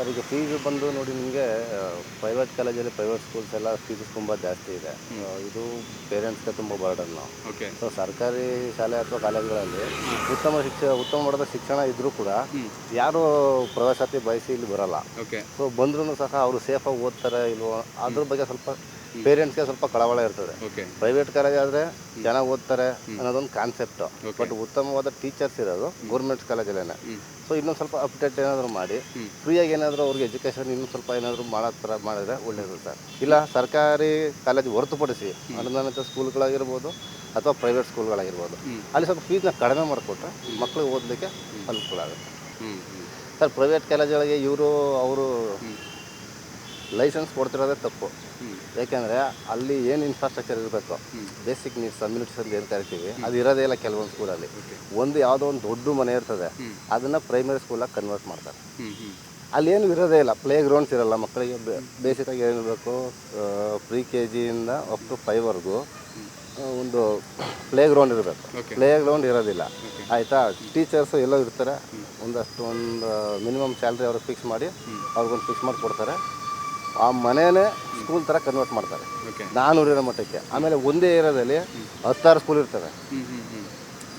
Sir ಈಗ fees ಬಂದು ನೋಡಿ ನಿಮಗೆ ಪ್ರೈವೇಟ್ ಕಾಲೇಜಲ್ಲಿ ಪ್ರೈವೇಟ್ ಸ್ಕೂಲ್ಸ್ ಎಲ್ಲ ಫೀಸ್ ತುಂಬ ಜಾಸ್ತಿ ಇದೆ. ಇದು ಪೇರೆಂಟ್ಸ್ಗೆ ತುಂಬ ಬರ್ಡನ್ನು. ಓಕೆ. ಸೊ ಸರ್ಕಾರಿ ಶಾಲೆ ಅಥವಾ ಕಾಲೇಜುಗಳಲ್ಲಿ ಉತ್ತಮ ಮಟ್ಟದ ಶಿಕ್ಷಣ ಇದ್ದರೂ ಕೂಡ ಯಾರು ಪ್ರವಾಸಾತಿ ಬಯಸಿ ಇಲ್ಲಿ ಬರಲ್ಲ. ಓಕೆ. ಸೊ ಬಂದ್ರೂ ಸಹ ಅವರು ಸೇಫಾಗಿ ಓದ್ತಾರೆ ಇಲ್ವೋ ಅದ್ರ ಬಗ್ಗೆ ಸ್ವಲ್ಪ ಪೇರೆಂಟ್ಸ್ಗೆ ಸ್ವಲ್ಪ ಕಳವಳ ಇರ್ತದೆ. ಓಕೆ. ಪ್ರೈವೇಟ್ ಕಾಲೇಜ್ ಆದರೆ ಚೆನ್ನಾಗಿ ಓದ್ತಾರೆ ಅನ್ನೋದೊಂದು ಕಾನ್ಸೆಪ್ಟು. ಬಟ್ ಉತ್ತಮವಾದ ಟೀಚರ್ಸ್ ಇರೋದು ಗೌರ್ಮೆಂಟ್ ಕಾಲೇಜಲ್ಲೇ. ಸೊ ಇನ್ನೊಂದು ಸ್ವಲ್ಪ ಅಪ್ಡೇಟ್ ಏನಾದರೂ ಮಾಡಿ ಫ್ರೀಯಾಗಿ ಏನಾದರೂ ಅವ್ರಿಗೆ ಎಜುಕೇಷನ್ ಇನ್ನೂ ಸ್ವಲ್ಪ ಏನಾದರೂ ಮಾಡೋ ಥರ ಮಾಡಿದ್ರೆ ಒಳ್ಳೆಯದು ಸರ್. ಇಲ್ಲ ಸರ್ಕಾರಿ ಕಾಲೇಜು ಹೊರತುಪಡಿಸಿ ಅನುದಾನಿತ ಸ್ಕೂಲ್ಗಳಾಗಿರ್ಬೋದು ಅಥವಾ ಪ್ರೈವೇಟ್ ಸ್ಕೂಲ್ಗಳಾಗಿರ್ಬೋದು ಅಲ್ಲಿ ಸ್ವಲ್ಪ ಫೀಸ್ನ ಕಡಿಮೆ ಮಾಡಿಕೊಟ್ರೆ ಮಕ್ಕಳಿಗೆ ಓದಲಿಕ್ಕೆ ಅನುಕೂಲ ಆಗುತ್ತೆ ಸರ್. ಪ್ರೈವೇಟ್ ಕಾಲೇಜುಗಳಿಗೆ ಅವರು ಲೈಸೆನ್ಸ್ ಕೊಡ್ತಿರೋದೇ ತಪ್ಪು. ಯಾಕೆಂದರೆ ಅಲ್ಲಿ ಏನು ಇನ್ಫ್ರಾಸ್ಟ್ರಕ್ಚರ್ ಇರಬೇಕು, ಬೇಸಿಕ್ ನೀಡ್ಸ್ ಅಮ್ಯುನಿಟೀಸ್ ಅಂತ ಏನು ಕರಿತೀವಿ, ಅದು ಇರೋದೇ ಇಲ್ಲ ಕೆಲವೊಂದು ಸ್ಕೂಲಲ್ಲಿ. ಯಾವುದೋ ಒಂದು ದೊಡ್ಡ ಮನೆ ಇರ್ತದೆ, ಅದನ್ನು ಪ್ರೈಮರಿ ಸ್ಕೂಲಾಗಿ ಕನ್ವರ್ಟ್ ಮಾಡ್ತಾರೆ. ಅಲ್ಲಿ ಏನು ಇರೋದೇ ಇಲ್ಲ, ಪ್ಲೇ ಗ್ರೌಂಡ್ಸ್ ಇರೋಲ್ಲ ಮಕ್ಕಳಿಗೆ. ಬೇಸಿಕಾಗಿ ಏನಿರಬೇಕು, ಪ್ರಿ ಕೆ ಜಿಯಿಂದ ಅಪ್ ಟು 5ವರೆಗೂ ಒಂದು ಪ್ಲೇ ಗ್ರೌಂಡ್ ಇರಬೇಕು. ಪ್ಲೇ ಗ್ರೌಂಡ್ ಇರೋದಿಲ್ಲ, ಆಯಿತಾ. ಟೀಚರ್ಸು ಎಲ್ಲೋ ಇರ್ತಾರೆ, ಒಂದು ಮಿನಿಮಮ್ ಸ್ಯಾಲ್ರಿ ಅವ್ರಿಗೆ ಫಿಕ್ಸ್ ಮಾಡಿ ಅವ್ರಿಗೊಂದು ಫಿಕ್ಸ್ ಮಾಡಿ ಕೊಡ್ತಾರೆ. ಆ ಮನೆಯೇ ಸ್ಕೂಲ್ ಥರ ಕನ್ವರ್ಟ್ ಮಾಡ್ತಾರೆ 400 ಇರೋ ಮಟ್ಟಕ್ಕೆ. ಆಮೇಲೆ ಒಂದೇ ಏರಿಯಾದಲ್ಲಿ 10 ಸ್ಕೂಲ್ ಇರ್ತವೆ.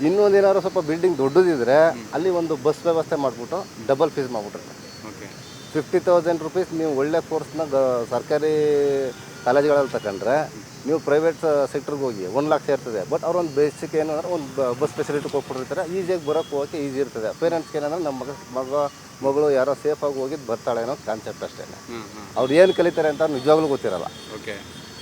ಇನ್ನೊಂದು ಏನಾದ್ರು ಸ್ವಲ್ಪ ಬಿಲ್ಡಿಂಗ್ ದೊಡ್ಡದಿದ್ರೆ ಅಲ್ಲಿ ಒಂದು ಬಸ್ ವ್ಯವಸ್ಥೆ ಮಾಡಿಬಿಟ್ಟು ಡಬಲ್ ಫೀಸ್ ಮಾಡಿಬಿಟ್ರೆ 50,000 ರುಪೀಸ್ ನೀವು ಒಳ್ಳೆ ಕೋರ್ಸ್ನ ಸರ್ಕಾರಿ ಕಾಲೇಜುಗಳಲ್ಲಿ ತಗೊಂಡ್ರೆ ನೀವು ಪ್ರೈವೇಟ್ ಸೆಕ್ಟ್ರಿಗೆ ಹೋಗಿ 1 ಲಕ್ಷ ಇರ್ತದೆ. ಬಟ್ ಅವ್ರೊಂದು ಬೇಸಿಕ್ ಏನು ಅಂದ್ರೆ ಒಂದು ಬಸ್ ಫೆಸಿಲಿಟಿ ಕೊಟ್ಬಿಟ್ಟಿರ್ತಾರೆ, ಈಸಿಯಾಗಿ ಬರೋಕ್ಕೆ ಹೋಗೋಕ್ಕೆ ಈಸಿ ಇರ್ತದೆ. ಪೇರೆಂಟ್ಸ್ಗೆ ಏನಂದ್ರೆ ನಮ್ಮ ಮಗಳು ಯಾರೋ ಸೇಫಾಗಿ ಹೋಗಿದ್ದು ಬರ್ತಾಳೆ ಅನ್ನೋ ಕಾನ್ಸೆಪ್ಟ್ ಅಷ್ಟೇ. ಅವ್ರು ಏನು ಕಲಿತಾರೆ ಅಂತ ನಿಜವಾಗ್ಲೂ ಗೊತ್ತಿರಲ್ಲ. ಓಕೆ.